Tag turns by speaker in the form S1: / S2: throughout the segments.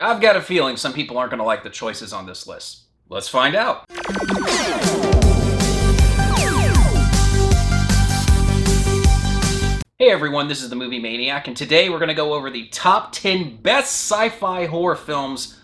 S1: I've got a feeling some people aren't going to like the choices on this list. Let's find out. Hey everyone, this is the Movie Maniac, and today we're going to go over the top 10 best sci-fi horror films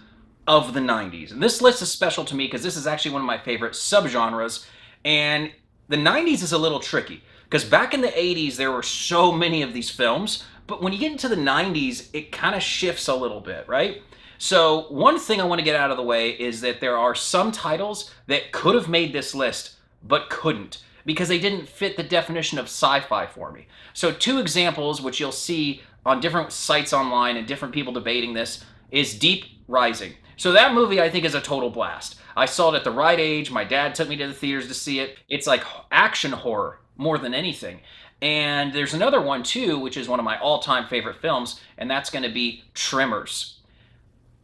S1: of the 90s. And this list is special to me because this is actually one of my favorite subgenres, and the 90s is a little tricky because back in the 80s there were so many of these films, but when you get into the 90s it kind of shifts a little bit, right? So one thing I want to get out of the way is that there are some titles that could have made this list but couldn't because they didn't fit the definition of sci-fi for me. So two examples, which you'll see on different sites online and different people debating this, is Deep Rising. So that movie I think is a total blast. I saw it at the right age. My dad took me to the theaters to see it. It's like action horror more than anything. And there's another one too, which is one of my all-time favorite films, and that's going to be Tremors.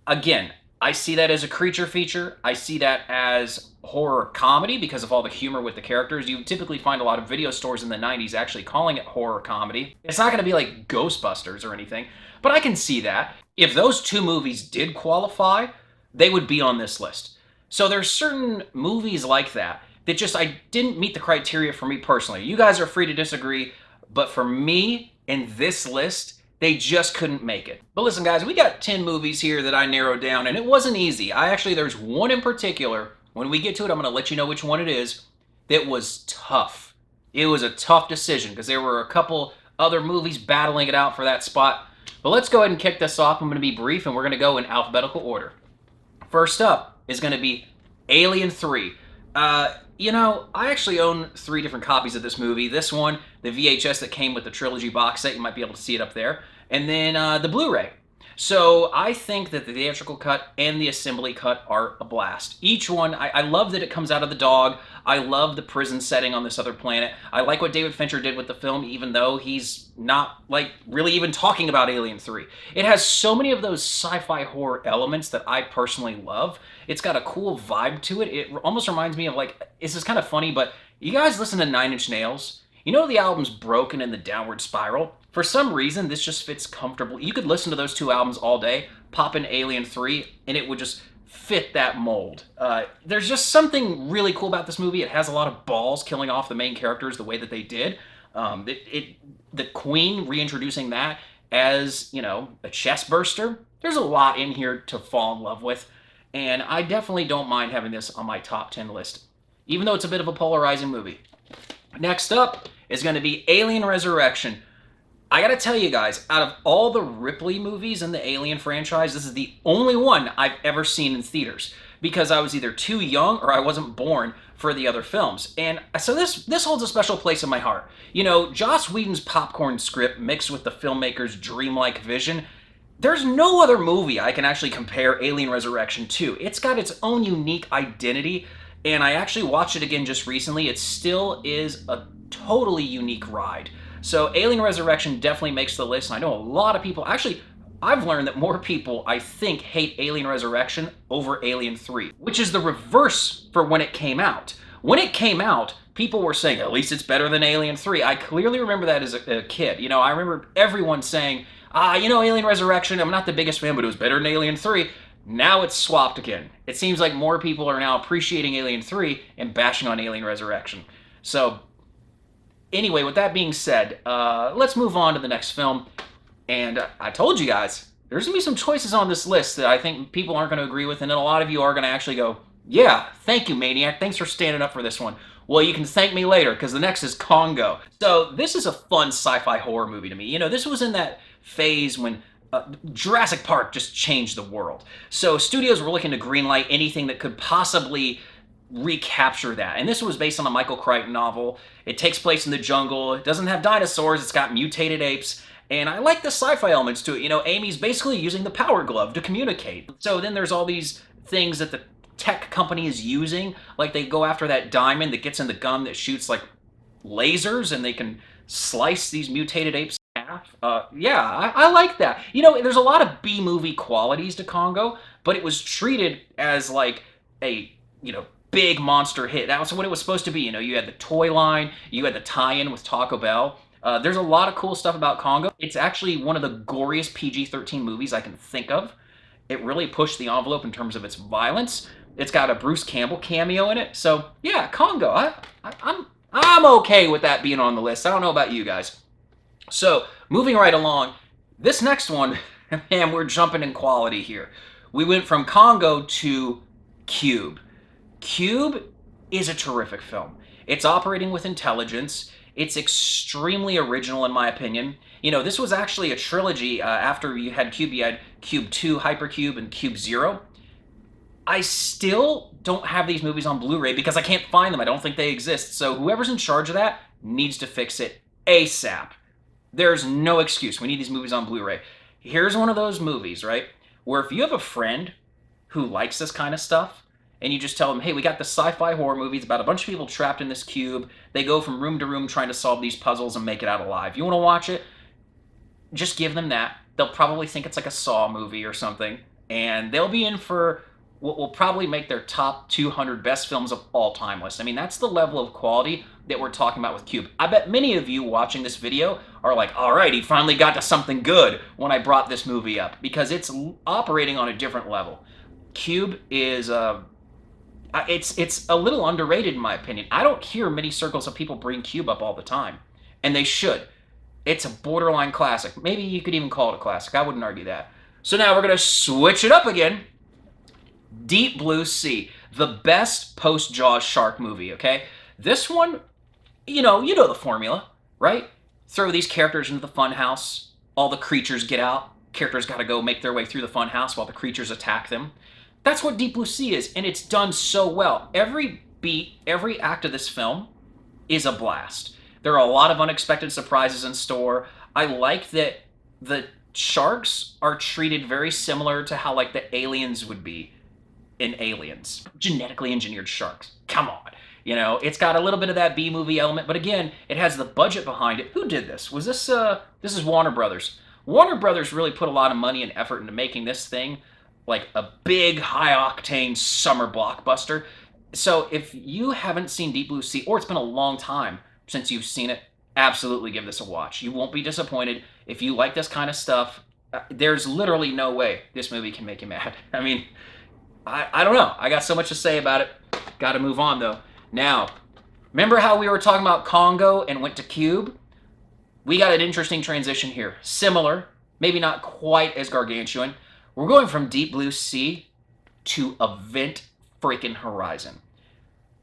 S1: Again, I see that as a creature feature. I see that as horror comedy because of all the humor with the characters. You typically find a lot of video stores in the 90s actually calling it horror comedy. It's not going to be like Ghostbusters or anything, but I can see that. If those two movies did qualify, they would be on this list. So there's certain movies like that that just I didn't meet the criteria for me personally. You guys are free to disagree, but for me in this list, they just couldn't make it. But listen guys, we got 10 movies here that I narrowed down, and it wasn't easy. There's one in particular, when we get to it, I'm gonna let you know which one it is, that was tough. It was a tough decision because there were a couple other movies battling it out for that spot. But let's go ahead and kick this off. I'm gonna be brief and we're gonna go in alphabetical order. First up is gonna be Alien 3. I actually own 3 different copies of this movie. This one, the VHS that came with the trilogy box set, you might be able to see it up there, and then the Blu-ray. So I think that the theatrical cut and the assembly cut are a blast. Each one, I love that it comes out of the dog. I love the prison setting on this other planet. I like what David Fincher did with the film, even though he's not like really even talking about Alien 3. It has so many of those sci-fi horror elements that I personally love. It's got a cool vibe to it. It almost reminds me of this is kind of funny, but you guys listen to Nine Inch Nails? You know the album's Broken and the Downward Spiral? For some reason, this just fits comfortably. You could listen to those two albums all day, pop in Alien 3, and it would just fit that mold. There's just something really cool about this movie. It has a lot of balls killing off the main characters the way that they did. The Queen reintroducing that as, a chest burster. There's a lot in here to fall in love with, and I definitely don't mind having this on my top 10 list, even though it's a bit of a polarizing movie. Next up is going to be Alien Resurrection. I gotta tell you guys, out of all the Ripley movies in the Alien franchise, this is the only one I've ever seen in theaters because I was either too young or I wasn't born for the other films. And so this holds a special place in my heart. Joss Whedon's popcorn script mixed with the filmmaker's dreamlike vision, there's no other movie I can actually compare Alien Resurrection to. It's got its own unique identity, and I actually watched it again just recently. It still is a totally unique ride. So Alien Resurrection definitely makes the list, and I know a lot of people, actually, I've learned that more people, I think, hate Alien Resurrection over Alien 3, which is the reverse for when it came out. When it came out, people were saying, at least it's better than Alien 3. I clearly remember that as a kid. I remember everyone saying, Alien Resurrection, I'm not the biggest fan, but it was better than Alien 3. Now it's swapped again. It seems like more people are now appreciating Alien 3 and bashing on Alien Resurrection. So, anyway, with that being said, let's move on to the next film. And I told you guys, there's going to be some choices on this list that I think people aren't going to agree with, and then a lot of you are going to actually go, yeah, thank you, Maniac. Thanks for standing up for this one. Well, you can thank me later, because the next is Congo. So this is a fun sci-fi horror movie to me. This was in that phase when Jurassic Park just changed the world. So studios were looking to greenlight anything that could possibly recapture that. And this was based on a Michael Crichton novel. It takes place in the jungle. It doesn't have dinosaurs. It's got mutated apes. And I like the sci-fi elements to it. Amy's basically using the power glove to communicate. So then there's all these things that the tech company is using. Like they go after that diamond that gets in the gun that shoots like lasers, and they can slice these mutated apes in half. I like that. There's a lot of B-movie qualities to Congo, but it was treated as like a, big monster hit. That was what it was supposed to be. You had the toy line, you had the tie-in with Taco Bell. There's a lot of cool stuff about Congo. It's actually one of the goriest PG-13 movies I can think of. It really pushed the envelope in terms of its violence. It's got a Bruce Campbell cameo in it. So yeah, Congo. I'm okay with that being on the list. I don't know about you guys. So moving right along, this next one, man, we're jumping in quality here. We went from Congo to Cube. Cube is a terrific film. It's operating with intelligence. It's extremely original, in my opinion. You know, this was actually a trilogy. After you had Cube 2, Hypercube, and Cube Zero. I still don't have these movies on Blu-ray because I can't find them. I don't think they exist. So whoever's in charge of that needs to fix it ASAP. There's no excuse. We need these movies on Blu-ray. Here's one of those movies, right, where if you have a friend who likes this kind of stuff, and you just tell them, hey, we got the sci-fi horror movies about a bunch of people trapped in this cube. They go from room to room trying to solve these puzzles and make it out alive. You want to watch it? Just give them that. They'll probably think it's like a Saw movie or something, and they'll be in for what will probably make their top 200 best films of all time list. I mean, that's the level of quality that we're talking about with Cube. I bet many of you watching this video are like, all right, he finally got to something good when I brought this movie up, because it's operating on a different level. Cube is it's a little underrated in my opinion. I don't hear many circles of people bring Cube up all the time, and they should. It's a borderline classic. Maybe you could even call it a classic. I wouldn't argue that. So now we're going to switch it up again. Deep Blue Sea, the best post-Jaws shark movie, okay? This one, you know the formula, right? Throw these characters into the funhouse, all the creatures get out, characters got to go make their way through the funhouse while the creatures attack them. That's what Deep Blue Sea is, and it's done so well. Every beat, every act of this film is a blast. There are a lot of unexpected surprises in store. I like that the sharks are treated very similar to how like the aliens would be in Aliens. Genetically engineered sharks. Come on. You know, it's got a little bit of that B-movie element, but again, it has the budget behind it. Who did this? Was this, this is Warner Brothers. Warner Brothers really put a lot of money and effort into making this thing like a big, high-octane summer blockbuster. So if you haven't seen Deep Blue Sea, or it's been a long time since you've seen it, absolutely give this a watch. You won't be disappointed. If you like this kind of stuff, there's literally no way this movie can make you mad. I mean, I don't know. I got so much to say about it. Got to move on, though. Now, remember how we were talking about Congo and went to Cube? We got an interesting transition here. Similar, maybe not quite as gargantuan. We're going from Deep Blue Sea to Event freaking Horizon.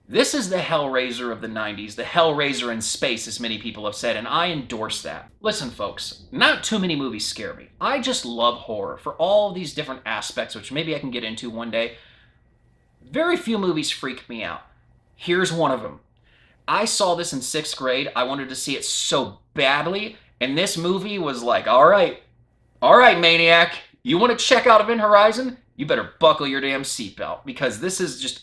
S1: This is the Hellraiser of the 90s, the Hellraiser in space, as many people have said, and I endorse that. Listen, folks, not too many movies scare me. I just love horror for all of these different aspects, which maybe I can get into one day. Very few movies freak me out. Here's one of them. I saw this in 6th grade. I wanted to see it so badly, and this movie was like, all right, maniac, you want to check out Event Horizon? You better buckle your damn seatbelt, because this is just...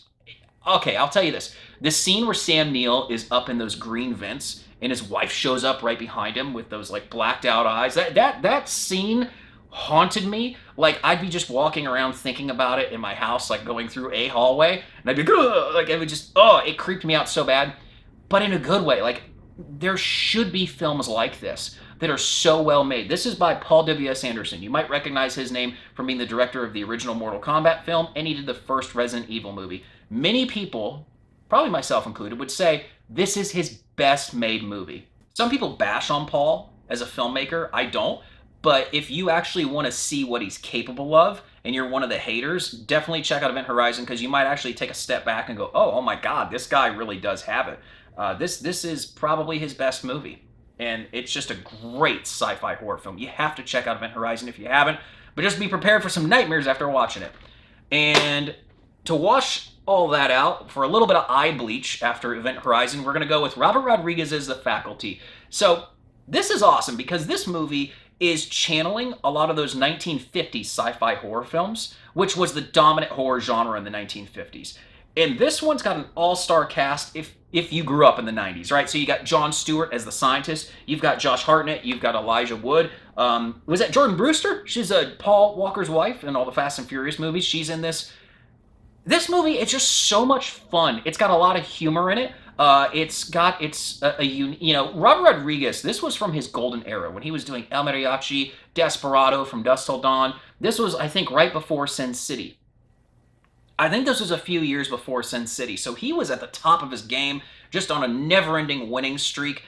S1: Okay, I'll tell you this. This scene where Sam Neill is up in those green vents and his wife shows up right behind him with those like blacked out eyes, that scene haunted me. Like I'd be just walking around thinking about it in my house, like going through a hallway, and I'd be like, it would just, it creeped me out so bad, but in a good way. Like there should be films like this that are so well made. This is by Paul W.S. Anderson. You might recognize his name from being the director of the original Mortal Kombat film, and he did the first Resident Evil movie. Many people, probably myself included, would say this is his best made movie. Some people bash on Paul as a filmmaker. I don't. But if you actually want to see what he's capable of, and you're one of the haters, definitely check out Event Horizon, because you might actually take a step back and go, oh my God, this guy really does have it. This is probably his best movie. And it's just a great sci-fi horror film. You have to check out Event Horizon if you haven't. But just be prepared for some nightmares after watching it. And to wash all that out, for a little bit of eye bleach after Event Horizon, we're going to go with Robert Rodriguez as The Faculty. So this is awesome, because this movie is channeling a lot of those 1950s sci-fi horror films, which was the dominant horror genre in the 1950s. And this one's got an all-star cast if you grew up in the 90s, right? So you got Jon Stewart as the scientist, you've got Josh Hartnett, you've got Elijah Wood. Was that Jordan Brewster? She's Paul Walker's wife in all the Fast and Furious movies. She's in this. This movie, it's just so much fun. It's got a lot of humor in it. You know, Robert Rodriguez. This was from his golden era when he was doing El Mariachi, Desperado, From Dusk Till Dawn. This was, I think, right before Sin City. I think this was a few years before Sin City, so he was at the top of his game, just on a never-ending winning streak.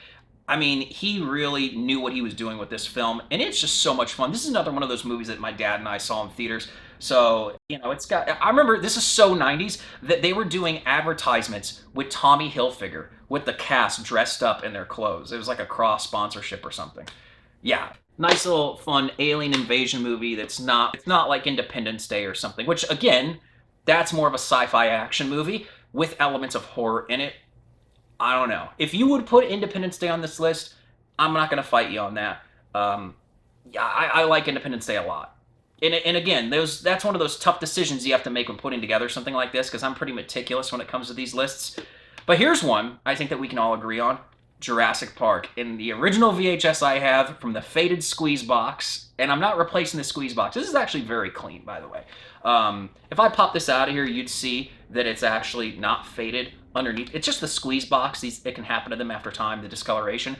S1: I mean, he really knew what he was doing with this film, and it's just so much fun. This is another one of those movies that my dad and I saw in theaters. So, you know, it's got. I remember this is so 90s that they were doing advertisements with Tommy Hilfiger, with the cast dressed up in their clothes. It was like a cross sponsorship or something. Yeah, nice little fun alien invasion movie that's not it's not like Independence Day or something, which again, that's more of a sci-fi action movie with elements of horror in it. I don't know. If you would put Independence Day on this list, I'm not going to fight you on that. Yeah, I like Independence Day a lot. And again, that's one of those tough decisions you have to make when putting together something like this, because I'm pretty meticulous when it comes to these lists. But here's one I think that we can all agree on. Jurassic Park. In the original VHS I have from the faded squeeze box, and I'm not replacing the squeeze box. This is actually very clean, by the way. If I pop this out of here, you'd see that it's actually not faded underneath. It's just the squeeze box. It can happen to them after time, the discoloration.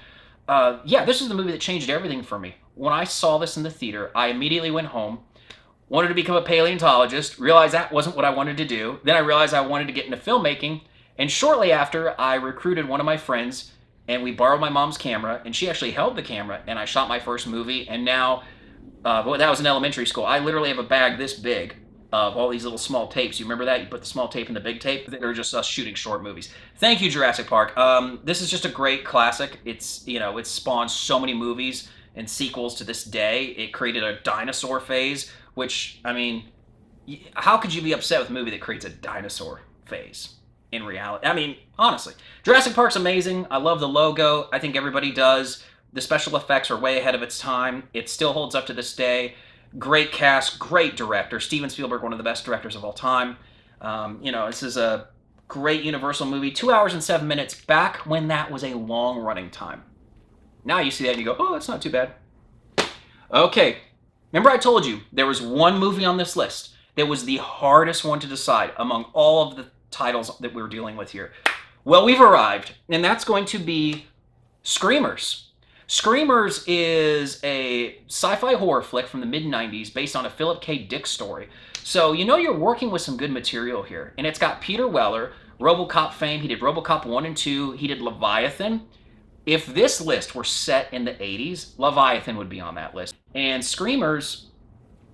S1: Yeah, this is the movie that changed everything for me. When I saw this in the theater, I immediately went home, wanted to become a paleontologist, realized that wasn't what I wanted to do. Then I realized I wanted to get into filmmaking, and shortly after, I recruited one of my friends, and we borrowed my mom's camera, and she actually held the camera, and I shot my first movie, and now, well, that was in elementary school. I literally have a bag this big of all these little small tapes. You remember that? You put the small tape in the big tape? They were just us shooting short movies. Thank you, Jurassic Park. This is just a great classic. It's, you know, it spawned so many movies and sequels to this day. It created a dinosaur phase, which, I mean, how could you be upset with a movie that creates a dinosaur phase in reality? I mean, honestly. Jurassic Park's amazing. I love the logo. I think everybody does. The special effects are way ahead of its time. It still holds up to this day. Great cast, great director. Steven Spielberg, one of the best directors of all time. You know, this is a great Universal movie. 2 hours and 7 minutes, back when that was a long running time. Now you see that and you go, oh, that's not too bad. Okay, remember I told you there was one movie on this list that was the hardest one to decide among all of the titles that we're dealing with here. Well, we've arrived, and that's going to be Screamers. Screamers is a sci-fi horror flick from the mid-90s based on a Philip K. Dick story. So you know you're working with some good material here. And it's got Peter Weller, RoboCop fame. He did RoboCop 1 and 2. He did Leviathan. If this list were set in the 80s, Leviathan would be on that list. And Screamers,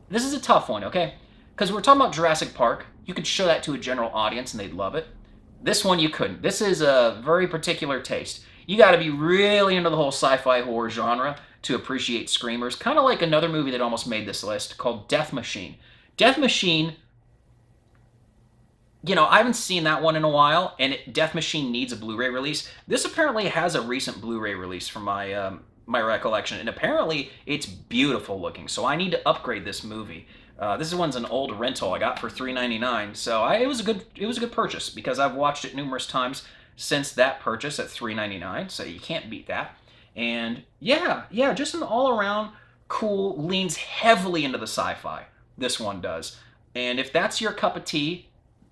S1: this is a tough one, okay? Because we're talking about Jurassic Park. You could show that to a general audience and they'd love it. This one you couldn't. This is a very particular taste. You got to be really into the whole sci-fi horror genre to appreciate Screamers. Kind of like another movie that almost made this list called Death Machine. Death Machine, you know, I haven't seen that one in a while, and Death Machine needs a Blu-ray release. This apparently has a recent Blu-ray release from my my recollection, and apparently it's beautiful looking. So I need to upgrade this movie. This one's an old rental I got for $3.99, so it was a good purchase because I've watched it numerous times since that purchase at $3.99, so you can't beat that. And yeah, just an all-around cool, leans heavily into the sci-fi. This one does. And if that's your cup of tea,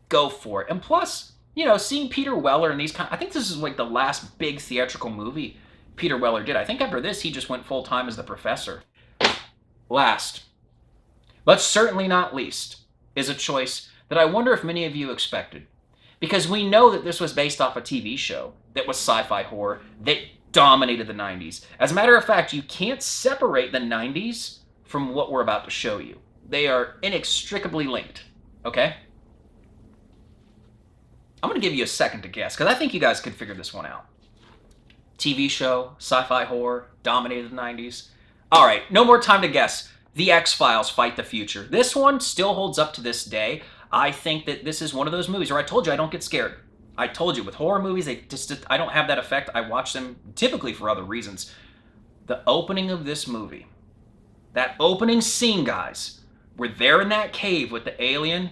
S1: go for it. And plus, you know, seeing Peter Weller in these I think this is like the last big theatrical movie Peter Weller did. I think after this, he just went full-time as the professor. Last, but certainly not least, is a choice that I wonder if many of you expected. Because we know that this was based off a TV show that was sci-fi horror that dominated the 90s. As a matter of fact, you can't separate the 90s from what we're about to show you. They are inextricably linked, okay? I'm going to give you a second to guess, because I think you guys could figure this one out. TV show, sci-fi horror, dominated the 90s. All right, no more time to guess. The X-Files Fight the Future. This one still holds up to this day. I think that this is one of those movies where I told you I don't get scared. I told you, with horror movies, I don't have that effect. I watch them typically for other reasons. The opening of this movie, that opening scene, guys, where they're in that cave with the alien,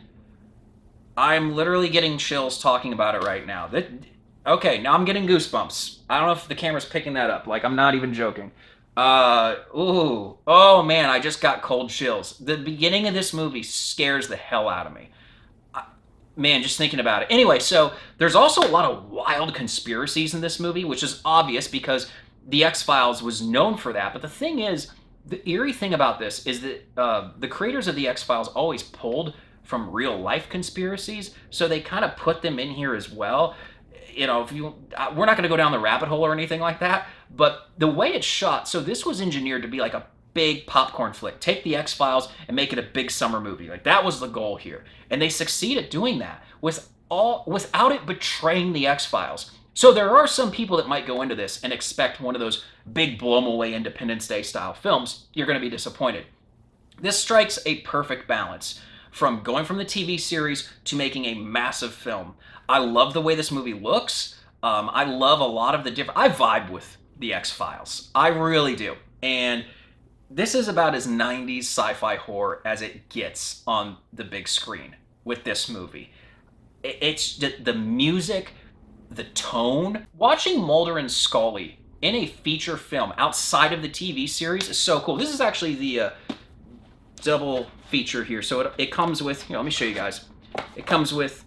S1: I'm literally getting chills talking about it right now. Okay, now I'm getting goosebumps. I don't know if the camera's picking that up. Like, I'm not even joking. Oh man, I just got cold chills. The beginning of this movie scares the hell out of me. Man, just thinking about it. Anyway, so there's also a lot of wild conspiracies in this movie, which is obvious because the X-Files was known for that. But the thing is, the eerie thing about this is that the creators of the X-Files always pulled from real life conspiracies, so they kind of put them in here as well. You know, if you, we're not going to go down the rabbit hole or anything like that, but the way it's shot, so this was engineered to be like a big popcorn flick. Take the X-Files and make it a big summer movie. Like that was the goal here. And they succeed at doing that without it betraying the X-Files. So there are some people that might go into this and expect one of those big blow 'em away Independence Day style films. You're going to be disappointed. This strikes a perfect balance from going from the TV series to making a massive film. I love the way this movie looks. I love a lot of the different. I vibe with the X-Files. I really do. And this is about as 90s sci-fi horror as it gets on the big screen with this movie. It's the music, the tone. Watching Mulder and Scully in a feature film outside of the TV series is so cool. This is actually the double feature here. So it comes with, let me show you guys. It comes with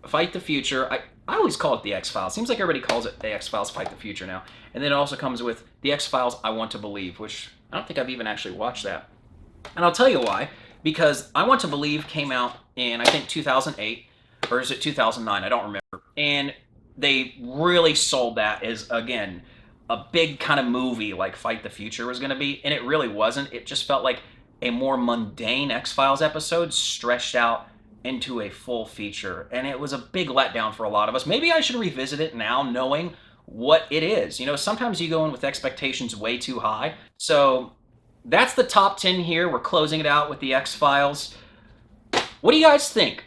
S1: Fight the Future. I always call it the X-Files. Seems like everybody calls it the X-Files Fight the Future now. And then it also comes with the X-Files I Want to Believe, which I don't think I've even actually watched that. And I'll tell you why. Because I Want to Believe came out in, I think, 2008. Or is it 2009? I don't remember. And they really sold that as, again, a big kind of movie like Fight the Future was going to be. And it really wasn't. It just felt like a more mundane X-Files episode stretched out into a full feature. And it was a big letdown for a lot of us. Maybe I should revisit it now knowing what it is. Sometimes you go in with expectations way too high. So that's the top 10 here. We're closing it out with the X-Files. What do you guys think?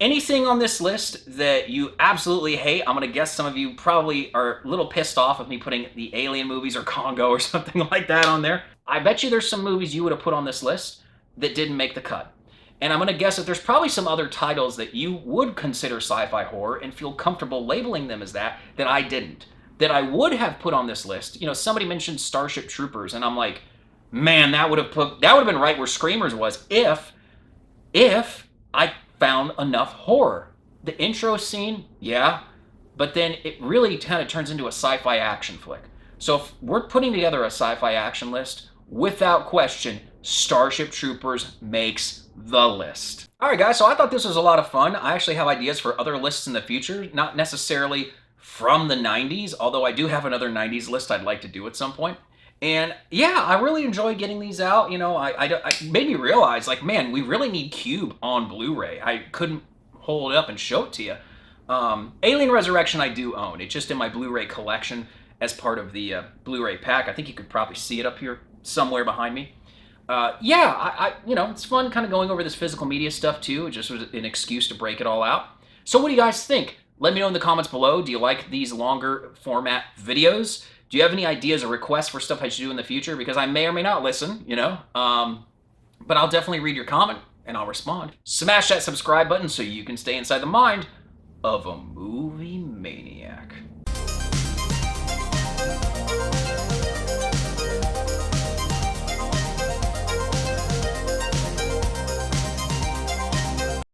S1: Anything on this list that you absolutely hate? I'm going to guess some of you probably are a little pissed off of me putting the Alien movies or Congo or something like that on there. I bet you there's some movies you would have put on this list that didn't make the cut. And I'm going to guess that there's probably some other titles that you would consider sci-fi horror and feel comfortable labeling them as that I didn't. That I would have put on this list. Somebody mentioned Starship Troopers, and I'm like, man, that would have been right where Screamers was if I found enough horror. The intro scene, yeah, but then it really kind of turns into a sci-fi action flick. So if we're putting together a sci-fi action list, without question, Starship Troopers makes the list. All right, guys, so I thought this was a lot of fun. I actually have ideas for other lists in the future, not necessarily from the 90s, although I do have another 90s list I'd like to do at some point. And yeah, I really enjoy getting these out. I made me realize, like, man, we really need Cube on Blu-ray. I couldn't hold it up and show it to you. Alien Resurrection I do own. It's just in my Blu-ray collection as part of the Blu-ray pack. I think you could probably see it up here somewhere behind me. It's fun kind of going over this physical media stuff too. It just was an excuse to break it all out. So what do you guys think? Let me know in the comments below. Do you like these longer format videos? Do you have any ideas or requests for stuff I should do in the future? Because I may or may not listen, but I'll definitely read your comment and I'll respond. Smash that subscribe button so you can stay inside the mind of a movie.